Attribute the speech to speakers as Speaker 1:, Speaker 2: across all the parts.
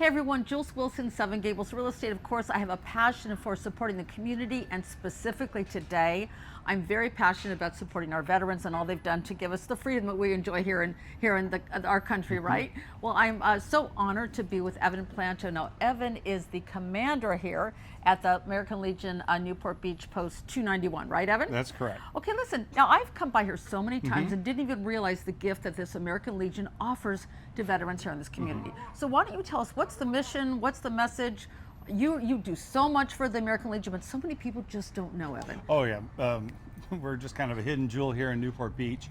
Speaker 1: Hey everyone, Jules Wilson, 7 Gables Real Estate. Of course, I have a passion for supporting the community, and specifically today, I'm very passionate about supporting our veterans and all they've done to give us the freedom that we enjoy here in our country, right? Well, I'm so honored to be with Evan Planto. Now, Evan is the commander here at the American Legion Newport Beach Post 291, right, Evan?
Speaker 2: That's correct.
Speaker 1: Okay, listen, now I've come by here so many times and didn't even realize the gift that this American Legion offers to veterans here in this community. So why don't you tell us, what's the mission, what's the message? You do so much for the American Legion, but so many people just don't know, Evan.
Speaker 2: Oh yeah, we're just kind of a hidden jewel here in Newport Beach.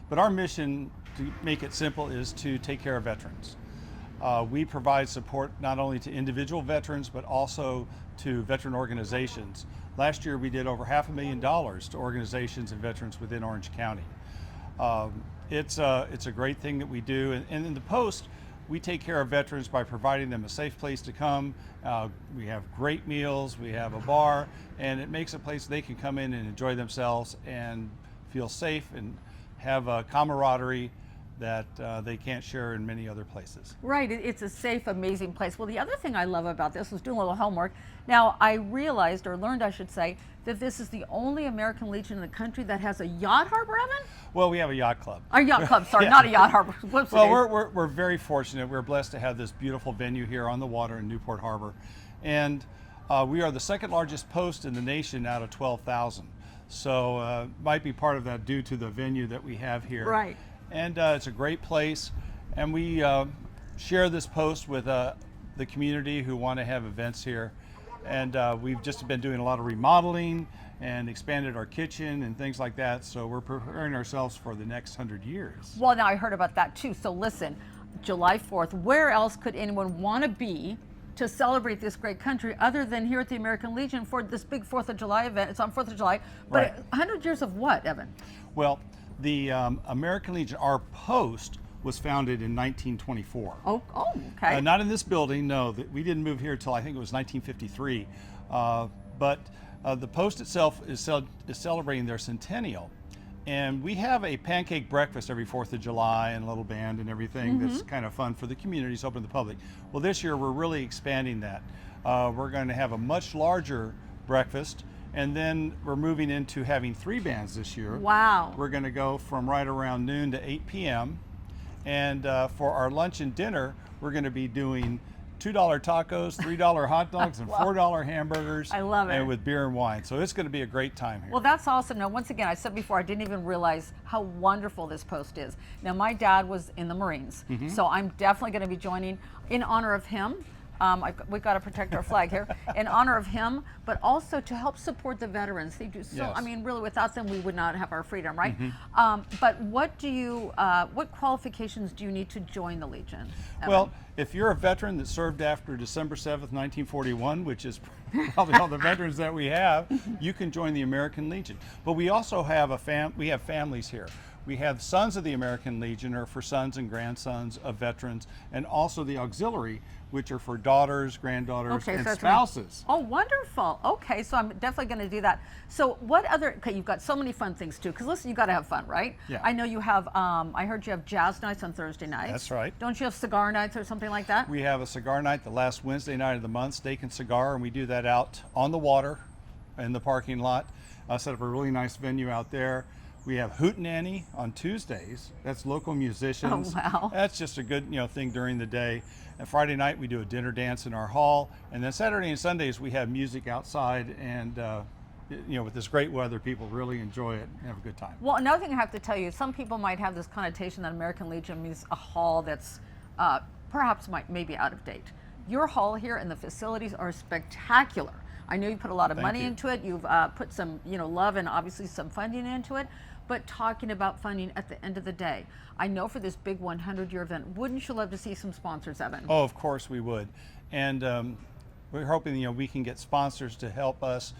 Speaker 2: But our mission, to make it simple, is to take care of veterans. We provide support not only to individual veterans, but also to veteran organizations. Last year we did over $500,000 to organizations and veterans within Orange County. It's a great thing that we do, and in the Post, we take care of veterans by providing them a safe place to come. We have great meals, we have a bar, and it makes a place they can come in and enjoy themselves and feel safe and have a camaraderie that they can't share in many other places.
Speaker 1: Right, it's a safe, amazing place. Well, the other thing I love about this was doing a little homework. Now, I realized, or learned I should say, that this is the only American Legion in the country that has a yacht harbor, Evan?
Speaker 2: Well, we have a yacht club.
Speaker 1: A yacht club, sorry,
Speaker 2: Yeah.
Speaker 1: not a yacht harbor. Whoops,
Speaker 2: Well, we're very fortunate. We're blessed to have this beautiful venue here on the water in Newport Harbor. And we are the second largest post in the nation out of 12,000. So might be part of that due to the venue that we have here.
Speaker 1: Right.
Speaker 2: And it's a great place. And we share this post with the community who want to have events here. And we've just been doing a lot of remodeling and expanded our kitchen and things like that. So we're preparing ourselves for the next 100 years.
Speaker 1: Well, now I heard about that too. So listen, July 4th, where else could anyone want to be to celebrate this great country other than here at the American Legion for this big 4th of July event? It's on 4th of July. But
Speaker 2: Right.
Speaker 1: 100 years of what, Evan?
Speaker 2: Well, the American Legion, our post, was founded in 1924.
Speaker 1: Oh, okay.
Speaker 2: Not in this building, no. We didn't move here until I think it was 1953. But the post itself is celebrating their centennial. And we have a pancake breakfast every 4th of July and a little band and everything that's kind of fun for the community, it's open to the public. Well, this year we're really expanding that. We're going to have a much larger breakfast, and then we're moving into having 3 bands this year.
Speaker 1: Wow.
Speaker 2: We're going to go from right around noon to 8 p.m. And for our lunch and dinner, we're going to be doing $2 tacos, $3 hot dogs, and $4 hamburgers.
Speaker 1: I love it.
Speaker 2: And with beer and wine. So it's going to be a great time here.
Speaker 1: Well, that's awesome. Now, once again, I said before, I didn't even realize how wonderful this post is. Now, my dad was in the Marines, so I'm definitely going to be joining in honor of him. We've got to protect our flag here in honor of him, but also to help support the veterans. They do so.
Speaker 2: Yes.
Speaker 1: I mean, really, without them, we would not have our freedom, right? But what qualifications do you need to join the Legion, Evan?
Speaker 2: Well, if you're a veteran that served after December 7th, 1941, which is probably all the veterans that we have, you can join the American Legion. But we also have families here. We have Sons of the American Legion, are for sons and grandsons of veterans, and also the auxiliary, which are for daughters, granddaughters, and
Speaker 1: that's
Speaker 2: spouses.
Speaker 1: Oh, wonderful. Okay, so I'm definitely going to do that. So what other, okay, you've got so many fun things too, because listen, you got to have fun, right?
Speaker 2: Yeah.
Speaker 1: I know you have, I heard you have jazz nights on Thursday nights.
Speaker 2: That's right.
Speaker 1: Don't you have cigar nights or something like that?
Speaker 2: We have a cigar night the last Wednesday night of the month, steak and cigar, and we do that out on the water in the parking lot. Set up a really nice venue out there. We have Hootenanny on Tuesdays. That's local musicians.
Speaker 1: Oh, wow.
Speaker 2: That's just a good thing during the day. And Friday night we do a dinner dance in our hall. And then Saturday and Sundays we have music outside, and with this great weather, people really enjoy it and have a good time.
Speaker 1: Well, another thing I have to tell you, some people might have this connotation that American Legion means a hall that's perhaps maybe out of date. Your hall here and the facilities are spectacular. I know you put a lot of money into it. You've put some, love and obviously some funding into it. But talking about funding at the end of the day, I know for this big 100-year event, wouldn't you love to see some sponsors, Evan?
Speaker 2: Oh, of course we would. And we're hoping we can get sponsors to help us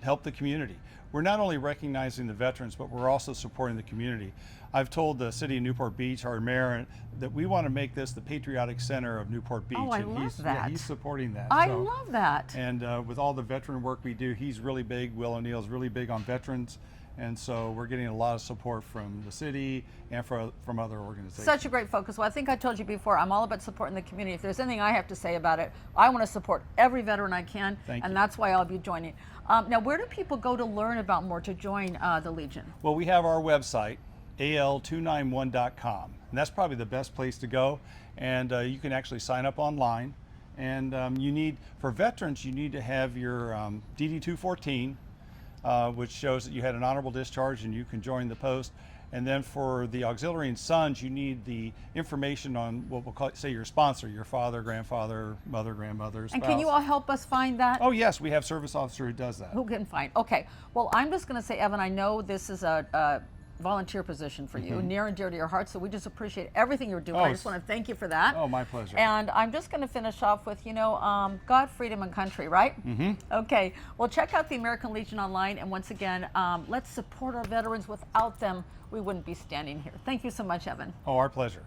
Speaker 2: help the community. We're not only recognizing the veterans, but we're also supporting the community. I've told the city of Newport Beach, our mayor, that we want to make this the Patriotic Center of Newport Beach.
Speaker 1: Oh, I love that.
Speaker 2: Yeah, he's supporting that.
Speaker 1: I love that.
Speaker 2: And with all the veteran work we do, he's really big. Will O'Neill's really big on veterans. And so we're getting a lot of support from the city and from other organizations.
Speaker 1: Such a great focus. Well, I think I told you before, I'm all about supporting the community. If there's anything I have to say about it, I want to support every veteran I can,
Speaker 2: Thank
Speaker 1: and
Speaker 2: you.
Speaker 1: that's why I'll be joining. Now, where do people go to learn about more, to join the Legion?
Speaker 2: Well, we have our website, al291.com, and that's probably the best place to go. And you can actually sign up online. And for veterans, you need to have your DD-214, which shows that you had an honorable discharge and you can join the post. And then for the auxiliary and sons, you need the information on what we'll call, say, your sponsor, your father, grandfather, mother, grandmother, spouse.
Speaker 1: And can you all help us find that?
Speaker 2: Oh yes, we have service officer who does that.
Speaker 1: Who can find? Okay. Well, I'm just going to say, Evan, I know this is a volunteer position for you, near and dear to your heart, so we just appreciate everything you're doing. I just want to thank you for that.
Speaker 2: Oh, my pleasure.
Speaker 1: And I'm just going to finish off with, God, freedom, and country, right? Okay. Well, check out the American Legion online, and once again, let's support our veterans. Without them, we wouldn't be standing here. Thank you so much, Evan.
Speaker 2: Oh, our pleasure.